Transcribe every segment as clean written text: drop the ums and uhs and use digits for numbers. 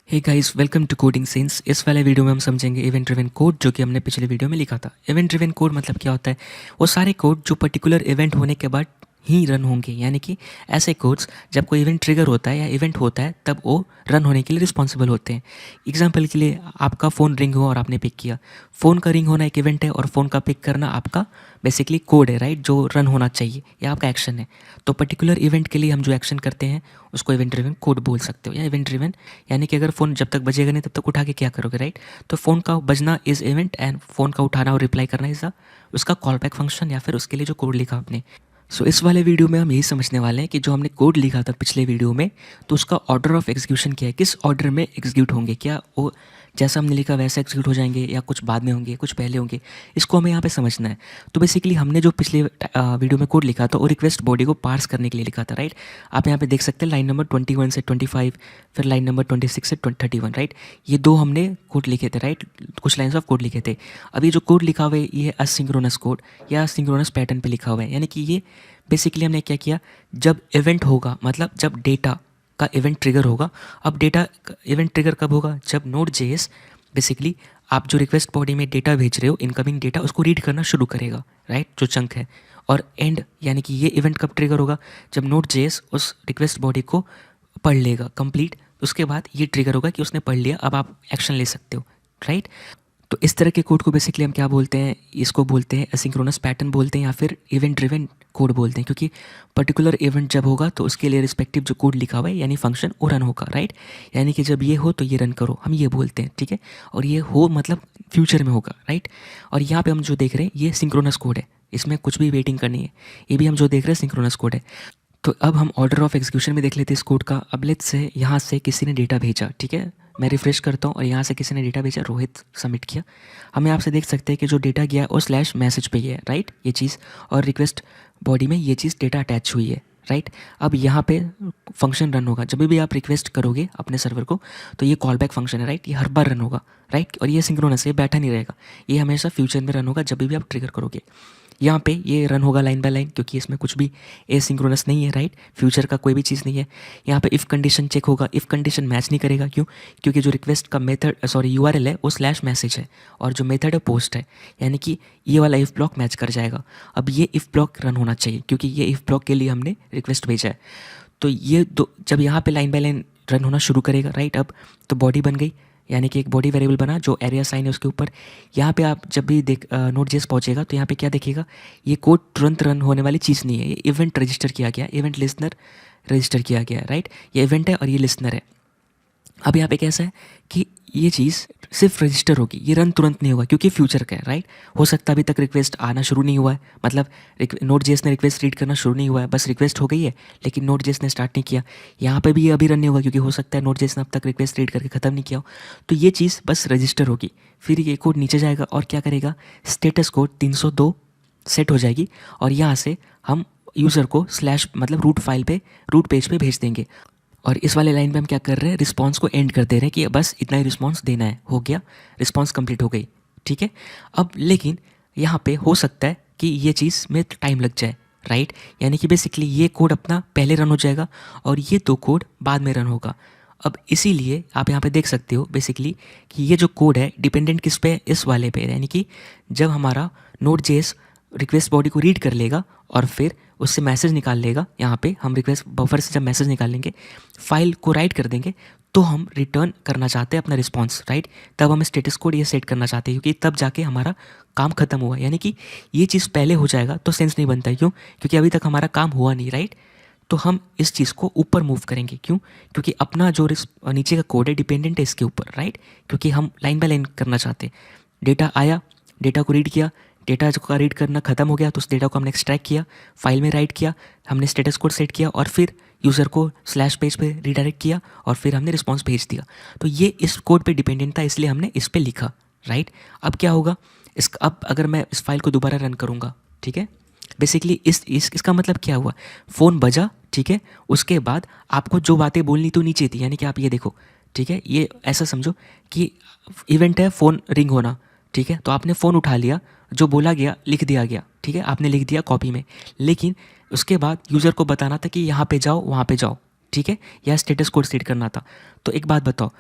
Hey guys, welcome to coding sense. इस वाले video में हम समझेंगे इवेंट ड्रिवन कोड, जो कि हमने पिछले वीडियो में लिखा था। इवेंट ड्रिवन कोड मतलब क्या होता है? वो सारे कोड जो पर्टिकुलर इवेंट होने के बाद ही रन होंगे, यानी कि ऐसे कोड्स जब कोई इवेंट ट्रिगर होता है या इवेंट होता है तब वो रन होने के लिए रिस्पॉन्सिबल होते हैं। एग्जाम्पल के लिए, आपका फ़ोन रिंग हुआ और आपने पिक किया। फ़ोन का रिंग होना एक इवेंट है और फ़ोन का पिक करना आपका बेसिकली कोड है, राइट, जो रन होना चाहिए या आपका एक्शन है। तो पर्टिकुलर इवेंट के लिए हम जो एक्शन करते हैं उसको इवेंट ड्रिवन कोड बोल सकते हो, या इवेंट ड्रिवन यानी कि अगर फ़ोन जब तक बजेगा नहीं तब तक उठा के क्या करोगे, राइट। तो फ़ोन का बजना इज़ इवेंट एंड फ़ोन का उठाना और रिप्लाई करना इज़ उसका कॉल बैक फंक्शन, या फिर उसके लिए जो कोड लिखा आपने। सो इस वाले वीडियो में हम यही समझने वाले हैं कि जो हमने कोड लिखा था पिछले वीडियो में, तो उसका ऑर्डर ऑफ एग्जीक्यूशन क्या है, किस ऑर्डर में एग्जीक्यूट होंगे, क्या वो जैसा हमने लिखा वैसा एग्जीक्यूट हो जाएंगे या कुछ बाद में होंगे, कुछ पहले होंगे। इसको हमें यहाँ पे समझना है। तो बेसिकली हमने जो पिछले वीडियो में कोड लिखा था वो रिक्वेस्ट बॉडी को पार्स करने के लिए लिखा था, राइट। आप यहाँ पे देख सकते हैं लाइन नंबर 21 से 25, फिर लाइन नंबर 26 से 31, राइट। ये दो हमने कोड लिखे थे, राइट, कुछ लाइन्स ऑफ कोड लिखे थे। अभी जो कोड लिखा हुआ है ये असिंक्रोनस कोड या सिंक्रोनस पैटर्न पे लिखा हुआ है, यानी कि ये बेसिकली हमने क्या किया, जब इवेंट होगा, मतलब जब डेटा का इवेंट ट्रिगर होगा। अब डेटा इवेंट ट्रिगर कब होगा? जब नोड जेएस बेसिकली आप जो रिक्वेस्ट बॉडी में डेटा भेज रहे हो, इनकमिंग डेटा, उसको रीड करना शुरू करेगा, राइट, जो चंक है। और एंड यानी कि ये इवेंट कब ट्रिगर होगा? जब नोड जेएस उस रिक्वेस्ट बॉडी को पढ़ लेगा कंप्लीट, उसके बाद ये ट्रिगर होगा कि उसने पढ़ लिया, अब आप एक्शन ले सकते हो, राइट। तो इस तरह के कोड को बेसिकली हम क्या बोलते हैं? इसको बोलते हैं एसिंक्रोनस पैटर्न बोलते हैं, या फिर इवेंट ड्रिवन कोड बोलते हैं, क्योंकि पर्टिकुलर इवेंट जब होगा तो उसके लिए रिस्पेक्टिव जो कोड लिखा हुआ है यानी फंक्शन वो रन होगा, राइट। यानी कि जब ये हो तो ये रन करो, हम ये बोलते हैं, ठीक है। और ये हो मतलब फ्यूचर में होगा, राइट। और यहाँ पे हम जो देख रहे हैं ये सिंक्रोनस कोड है, इसमें कुछ भी वेटिंग करनी है। ये भी हम जो देख रहे हैं सिंक्रोनस कोड है। तो अब हम ऑर्डर ऑफ एग्जीक्यूशन में देख लेते हैं इस कोड का। अब लेट्स से यहाँ से किसी ने डेटा भेजा, ठीक है, मैं रिफ्रेश करता हूँ और यहाँ से किसी ने डेटा भेजा, रोहित सबमिट किया। हम यहाँ से देख सकते हैं कि जो डेटा गया है वो स्लैश मैसेज पे ही है, राइट, ये चीज़। और रिक्वेस्ट बॉडी में ये चीज़ डेटा अटैच हुई है, राइट। अब यहाँ पे फंक्शन रन होगा जब भी आप रिक्वेस्ट करोगे अपने सर्वर को, तो ये कॉल बैक फंक्शन है, राइट, ये हर बार रन होगा, राइट। और ये सिंक्रोनस है, ये बैठा नहीं रहेगा, ये हमेशा फ्यूचर में रन होगा जब भी आप ट्रिगर करोगे। यहाँ पे ये रन होगा लाइन बाय लाइन, क्योंकि इसमें कुछ भी एसिंक्रोनस नहीं है, राइट, फ्यूचर का कोई भी चीज़ नहीं है। यहाँ पे इफ़ कंडीशन चेक होगा, इफ़ कंडीशन मैच नहीं करेगा, क्यों? क्योंकि जो रिक्वेस्ट का मेथड यूआरएल है वो स्लैश मैसेज है और जो मेथड है पोस्ट है, यानी कि ये वाला इफ़ ब्लॉक मैच कर जाएगा। अब ये इफ़ ब्लॉक रन होना चाहिए क्योंकि ये इफ़ ब्लॉक के लिए हमने रिक्वेस्ट भेजा है। तो ये दो जब यहाँ पे लाइन बाय लाइन रन होना शुरू करेगा, राइट। अब तो बॉडी बन गई, यानी कि एक बॉडी वेरिएबल बना जो एरिया साइन है उसके ऊपर। यहाँ पे आप जब भी नोट जेस पहुँचेगा तो यहाँ पे क्या देखेगा, ये कोड तुरंत रन होने वाली चीज़ नहीं है, ये इवेंट रजिस्टर किया गया, इवेंट लिसनर रजिस्टर किया गया है, राइट। ये इवेंट है और ये लिसनर है। अब यहाँ पे कैसा है कि ये चीज़ सिर्फ रजिस्टर होगी, ये रन तुरंत नहीं होगा क्योंकि फ्यूचर का है, राइट। हो सकता है अभी तक रिक्वेस्ट आना शुरू नहीं हुआ है, मतलब नोट जेस ने रिक्वेस्ट रीड करना शुरू नहीं हुआ है, बस रिक्वेस्ट हो गई है लेकिन नोट जेस ने स्टार्ट नहीं किया। यहाँ पे भी ये अभी रन नहीं होगा क्योंकि हो सकता है नोट जेस ने अब तक रिक्वेस्ट रीड करके ख़त्म नहीं किया हो। तो ये चीज़ बस रजिस्टर होगी, फिर ये कोड नीचे जाएगा और क्या करेगा, स्टेटस कोड 302 सेट हो जाएगी और यहाँ से हम यूज़र को स्लैश मतलब रूट पेज पे भेज देंगे। और इस वाले लाइन पे हम क्या कर रहे हैं, रिस्पांस को एंड कर दे रहे हैं कि बस इतना ही रिस्पांस देना है, हो गया, रिस्पांस कंप्लीट हो गई, ठीक है। अब लेकिन यहाँ पे हो सकता है कि ये चीज़ में टाइम लग जाए, राइट। यानी कि बेसिकली ये कोड अपना पहले रन हो जाएगा और ये दो कोड बाद में रन होगा। अब इसीलिए आप यहाँ पे देख सकते हो बेसिकली कि ये जो कोड है डिपेंडेंट किस पे है, इस वाले पे, यानी कि जब हमारा नोड जेएस रिक्वेस्ट बॉडी को रीड कर लेगा और फिर उससे मैसेज निकाल लेगा, यहाँ पे हम रिक्वेस्ट बफर से जब मैसेज निकालेंगे, फाइल को राइट कर देंगे, तो हम रिटर्न करना चाहते हैं अपना रिस्पांस, राइट। तब हम स्टेटस कोड ये सेट करना चाहते हैं क्योंकि तब जाके हमारा काम खत्म हुआ, यानी कि ये चीज़ पहले हो जाएगा तो सेंस नहीं बनता है, क्यों? क्योंकि अभी तक हमारा काम हुआ नहीं, राइट। तो हम इस चीज़ को ऊपर मूव करेंगे, क्यों? क्योंकि अपना जो नीचे का कोड है डिपेंडेंट है इसके ऊपर, राइट, क्योंकि हम लाइन बाय लाइन करना चाहते हैं। डेटा आया, डेटा को रीड किया, डेटा का रीड करना खत्म हो गया तो उस डेटा को हमने एक्सट्रैक्ट किया, फाइल में राइट किया, हमने स्टेटस कोड सेट किया और फिर यूज़र को स्लैश पेज पे रीडायरेक्ट किया और फिर हमने रिस्पांस भेज दिया। तो ये इस कोड पे डिपेंडेंट था, इसलिए हमने इस पे लिखा, राइट। अब क्या होगा, अब अगर मैं इस फाइल को दोबारा रन करूँगा, ठीक है, बेसिकली इसका मतलब क्या हुआ, फ़ोन बजा, ठीक है, उसके बाद आपको जो बातें बोलनी तो नीचे थी, यानी कि आप ये देखो, ठीक है, ये ऐसा समझो कि इवेंट है फ़ोन रिंग होना, ठीक है, तो आपने फ़ोन उठा लिया, जो बोला गया लिख दिया गया, ठीक है, आपने लिख दिया कॉपी में, लेकिन उसके बाद यूज़र को बताना था कि यहाँ पे जाओ वहाँ पे जाओ, ठीक है, या स्टेटस कोड सेट करना था। तो एक बात बताओ,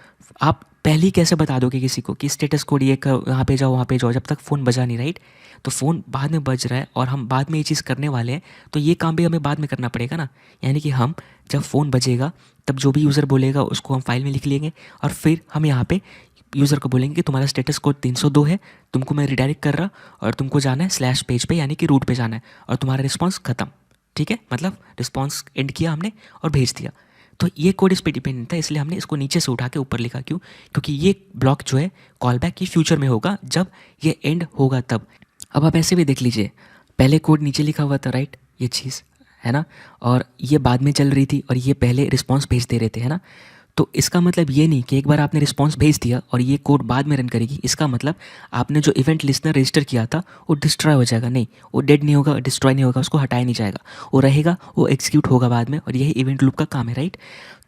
आप पहले ही कैसे बता दोगे किसी को कि स्टेटस कोड ये यहाँ पे जाओ वहाँ पे जाओ, जब तक फ़ोन बजा नहीं, राइट? तो फ़ोन बाद में बज रहा है और हम बाद में ये चीज़ करने वाले हैं, तो ये काम भी हमें बाद में करना पड़ेगा ना। यानी कि हम जब फ़ोन बजेगा तब जो भी यूज़र बोलेगा उसको हम फाइल में लिख लेंगे और फिर हम यहाँ पे यूज़र को बोलेंगे कि तुम्हारा स्टेटस कोड 302 है, तुमको मैं रिडायरेक्ट कर रहा और तुमको जाना है स्लैश पेज पे, यानी कि रूट पे जाना है और तुम्हारा रिस्पॉन्स ख़त्म। ठीक है, मतलब रिस्पॉन्स एंड किया हमने और भेज दिया। तो ये कोड इस पे डिपेंडेंट था, इसलिए हमने इसको नीचे से उठा के ऊपर लिखा। क्यों? क्योंकि ये ब्लॉक जो है कॉल बैक ये फ्यूचर में होगा जब ये एंड होगा तब। अब आप ऐसे भी देख लीजिए, पहले कोड नीचे लिखा हुआ था, राइट? ये चीज़ है ना, और ये बाद में चल रही थी और ये पहले रिस्पॉन्स भेज दे रहे थे, है ना। तो इसका मतलब ये नहीं कि एक बार आपने रिस्पॉन्स भेज दिया और ये कोड बाद में रन करेगी। इसका मतलब आपने जो इवेंट लिस्नर रजिस्टर किया था वो डिस्ट्रॉय हो जाएगा। नहीं, वो डेड नहीं होगा, डिस्ट्रॉय नहीं होगा, उसको हटाया नहीं जाएगा, वो रहेगा, वो एग्जीक्यूट होगा बाद में, और यही इवेंट लूप का काम है, राइट?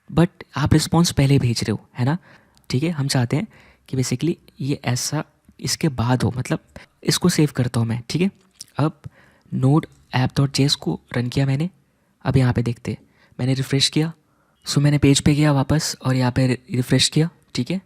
बट आप रिस्पॉन्स पहले भेज रहे हो, है ना। ठीक है, हम चाहते हैं कि बेसिकली ये ऐसा इसके बाद हो, मतलब इसको सेव करता हूँ मैं। ठीक है, अब नोड app.js को रन किया मैंने। अब यहाँ पे देखते हैं, मैंने रिफ़्रेश किया। सो मैंने पेज पे गया वापस और यहाँ पे रिफ़्रेश किया। ठीक है,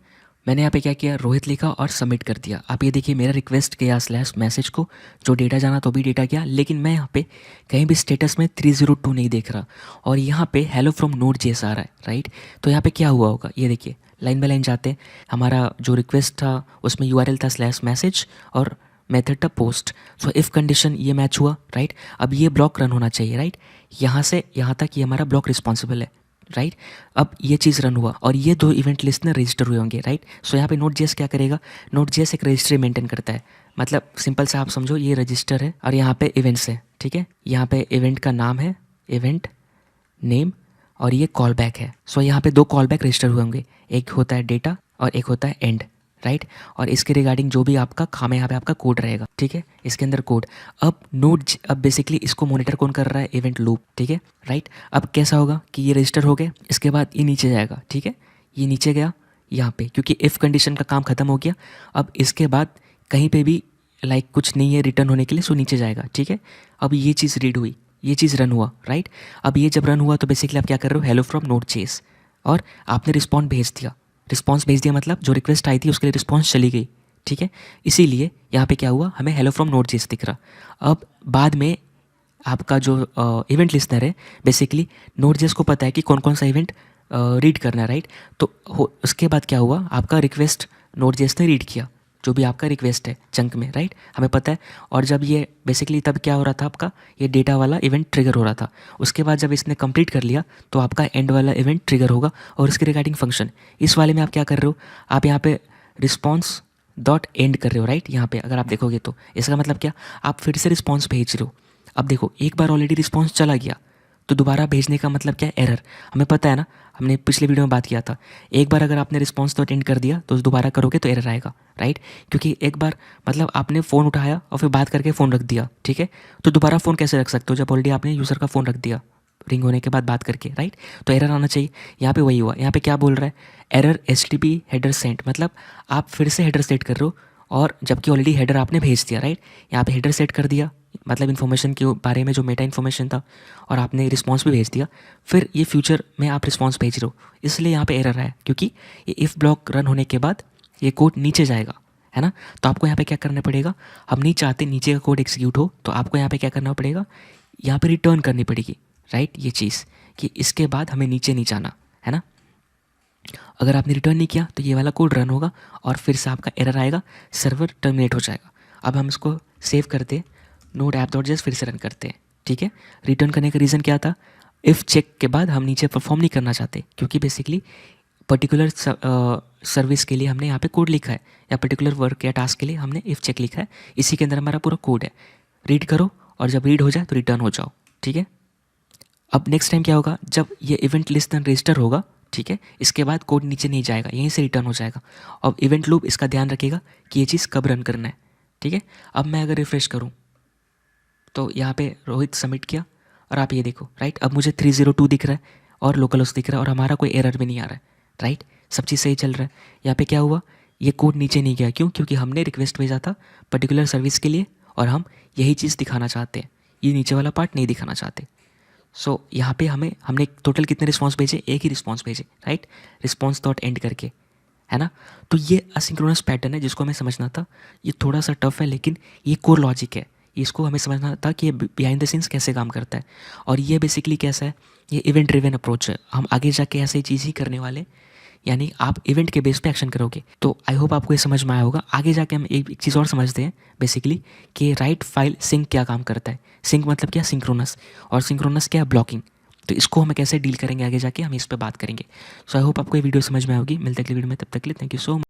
मैंने यहाँ पे क्या किया, रोहित लिखा और सबमिट कर दिया। आप ये देखिए, मेरा रिक्वेस्ट गया स्लैश मैसेज को, जो डेटा जाना तो भी डेटा गया, लेकिन मैं यहाँ पे कहीं भी स्टेटस में 302 नहीं देख रहा और यहाँ पे हेलो फ्रॉम नोड जेस आ रहा है, राइट? तो यहाँ पे क्या हुआ होगा, ये देखिए, लाइन बाय लाइन जाते हैं। हमारा जो रिक्वेस्ट था उसमें URL था स्लैश मैसेज और मेथड था पोस्ट। सो इफ़ कंडीशन ये मैच हुआ, राइट? अब ये ब्लॉक रन होना चाहिए, राइट? यहाँ से यहाँ तक ये हमारा ब्लॉक रिस्पॉन्सिबल है, राइट? अब ये चीज़ रन हुआ और ये 2 इवेंट लिस्ट में रजिस्टर हुए होंगे, राइट? सो यहाँ पे नोड.js क्या करेगा, नोड.js एक रजिस्ट्री मेंटेन करता है। मतलब सिंपल सा आप समझो, ये रजिस्टर है और यहाँ पे इवेंट्स है। ठीक है, यहाँ पे इवेंट का नाम है इवेंट नेम और ये कॉल बैक है। सो यहाँ पे 2 कॉल बैक रजिस्टर हुए होंगे, एक होता है डेटा और एक होता है एंड, राइट? और इसके रिगार्डिंग जो भी आपका काम है यहाँ पे आपका कोड रहेगा। ठीक है, इसके अंदर कोड। अब अब बेसिकली इसको मॉनिटर कौन कर रहा है, इवेंट लूप। ठीक है, राइट? अब कैसा होगा कि ये रजिस्टर हो गए, इसके बाद ये नीचे जाएगा। ठीक है, ये नीचे गया यहाँ पे, क्योंकि इफ़ कंडीशन का काम खत्म हो गया। अब इसके बाद कहीं पे भी लाइक कुछ नहीं है रिटर्न होने के लिए, सो नीचे जाएगा। ठीक है, अब ये चीज़ रीड हुई, ये चीज़ रन हुआ, राइट? अब ये जब रन हुआ तो बेसिकली आप क्या कर रहे हो, हेलो फ्रॉम नोड.js, और आपने रिस्पॉन्स भेज दिया। रिस्पॉन्स भेज दिया मतलब जो रिक्वेस्ट आई थी उसके लिए रिस्पॉन्स चली गई। ठीक है, इसीलिए यहाँ पे क्या हुआ, हमें हेलो फ्रॉम नोड.js दिख रहा। अब बाद में आपका जो इवेंट लिस्नर है, बेसिकली नोड.js को पता है कि कौन कौन सा इवेंट रीड करना है, राइट? तो उसके बाद क्या हुआ, आपका रिक्वेस्ट नोड.js ने रीड किया, जो भी आपका रिक्वेस्ट है चंक में, राइट? हमें पता है। और जब ये बेसिकली तब क्या हो रहा था, आपका ये डेटा वाला इवेंट ट्रिगर हो रहा था। उसके बाद जब इसने कंप्लीट कर लिया तो आपका एंड वाला इवेंट ट्रिगर होगा और इसके रिगार्डिंग फंक्शन। इस वाले में आप क्या कर रहे हो, आप यहाँ पे रिस्पॉन्स डॉट एंड कर रहे हो, राइट? यहाँ पे अगर आप देखोगे तो इसका मतलब क्या, आप फिर से रिस्पॉन्स भेज रहे हो। अब देखो, एक बार ऑलरेडी रिस्पॉन्स चला गया तो दोबारा भेजने का मतलब क्या है, एरर। हमें पता है ना, हमने पिछले वीडियो में बात किया था, एक बार अगर आपने रिस्पॉन्स तो अटेंड कर दिया तो दोबारा करोगे तो एरर आएगा, राइट? क्योंकि एक बार मतलब आपने फ़ोन उठाया और फिर बात करके फ़ोन रख दिया। ठीक है, तो दोबारा फ़ोन कैसे रख सकते हो जब ऑलरेडी आपने यूज़र का फ़ोन रख दिया रिंग होने के बाद बात करके, राइट? तो एरर आना चाहिए। यहाँ पे वही हुआ। यहाँ पे क्या बोल रहा है, एरर HTTP हेडर सेंट, मतलब आप फिर से हेडर सेट कर रहे हो और जबकि ऑलरेडी हेडर आपने भेज दिया, राइट? यहाँ पे हेडर सेट कर दिया, मतलब इन्फॉर्मेशन के बारे में जो मेटा इन्फॉर्मेशन था, और आपने रिस्पॉन्स भी भेज दिया। फिर ये फ्यूचर में आप रिस्पॉन्स भेज रहे हो, इसलिए यहाँ पे एरर आया, क्योंकि ये इफ़ ब्लॉक रन होने के बाद ये कोड नीचे जाएगा, है ना? तो आपको यहाँ पे क्या करना पड़ेगा, हम नहीं चाहते नीचे का कोड एग्जीक्यूट हो, तो आपको यहाँ पे क्या करना पड़ेगा, यहाँ पे रिटर्न करनी पड़ेगी, राइट? ये चीज़ कि इसके बाद हमें नीचे नहीं जाना, है ना? अगर आपने रिटर्न नहीं किया तो ये वाला कोड रन होगा और फिर से आपका एरर आएगा, सर्वर टर्मिनेट हो जाएगा। अब हम इसको सेव करते, नोड app.js फिर से रन करते हैं। ठीक है, रिटर्न करने का रीज़न क्या था, इफ़ चेक के बाद हम नीचे परफॉर्म नहीं करना चाहते, क्योंकि बेसिकली पर्टिकुलर सर्विस के लिए हमने यहाँ पे कोड लिखा है, या पर्टिकुलर वर्क या टास्क के लिए हमने इफ़ चेक लिखा है, इसी के अंदर हमारा पूरा कोड है। रीड करो और जब रीड हो जाए तो रिटर्न हो जाओ। ठीक है, अब नेक्स्ट टाइम क्या होगा, जब ये इवेंट लिस्टनर रजिस्टर होगा, ठीक है, इसके बाद कोड नीचे नहीं जाएगा, यहीं से रिटर्न हो जाएगा। अब इवेंट लूप इसका ध्यान रखेगा कि ये चीज़ कब रन करना है। ठीक है, अब मैं अगर रिफ़्रेश करूँ तो यहाँ पे रोहित सबमिट किया और आप ये देखो, राइट? अब मुझे 302 दिख रहा है और लोकल होस्ट दिख रहा है और हमारा कोई एरर भी नहीं आ रहा है, राइट? सब चीज़ सही चल रहा है। यहाँ पे क्या हुआ, ये कोड नीचे नहीं गया, क्यों? क्योंकि हमने रिक्वेस्ट भेजा था पर्टिकुलर सर्विस के लिए और हम यही चीज़ दिखाना चाहते हैं, ये नीचे वाला पार्ट नहीं दिखाना चाहते। सो यहाँ पे हमने टोटल कितने रिस्पॉन्स भेजे, एक ही रिस्पॉन्स भेजे, राइट, रिस्पॉन्स डॉट एंड करके, है ना। तो ये असिंक्रोनस पैटर्न है जिसको हमें समझना था। ये थोड़ा सा टफ है लेकिन ये कोर लॉजिक है, इसको हमें समझना था कि ये बिहाइंड द सीन्स कैसे काम करता है। और ये बेसिकली कैसा है, ये इवेंट ड्रिवन अप्रोच है। हम आगे जाके ऐसे चीज़ ही करने वाले हैं, यानी आप इवेंट के बेस पे एक्शन करोगे। तो आई होप आपको ये समझ में आया होगा। आगे जाके हम एक चीज़ और समझते हैं बेसिकली कि राइट फाइल सिंक क्या काम करता है। सिंक मतलब क्या, सिंक्रोनस, और सिंक्रोनस क्या है, ब्लॉकिंग। तो इसको हम कैसे डील करेंगे आगे जाके हम इस पे बात करेंगे। सो आई होप आपको ये वीडियो समझ में आएगी। मिलते अगली वीडियो में, तब तक के लिए थैंक यू सो मच।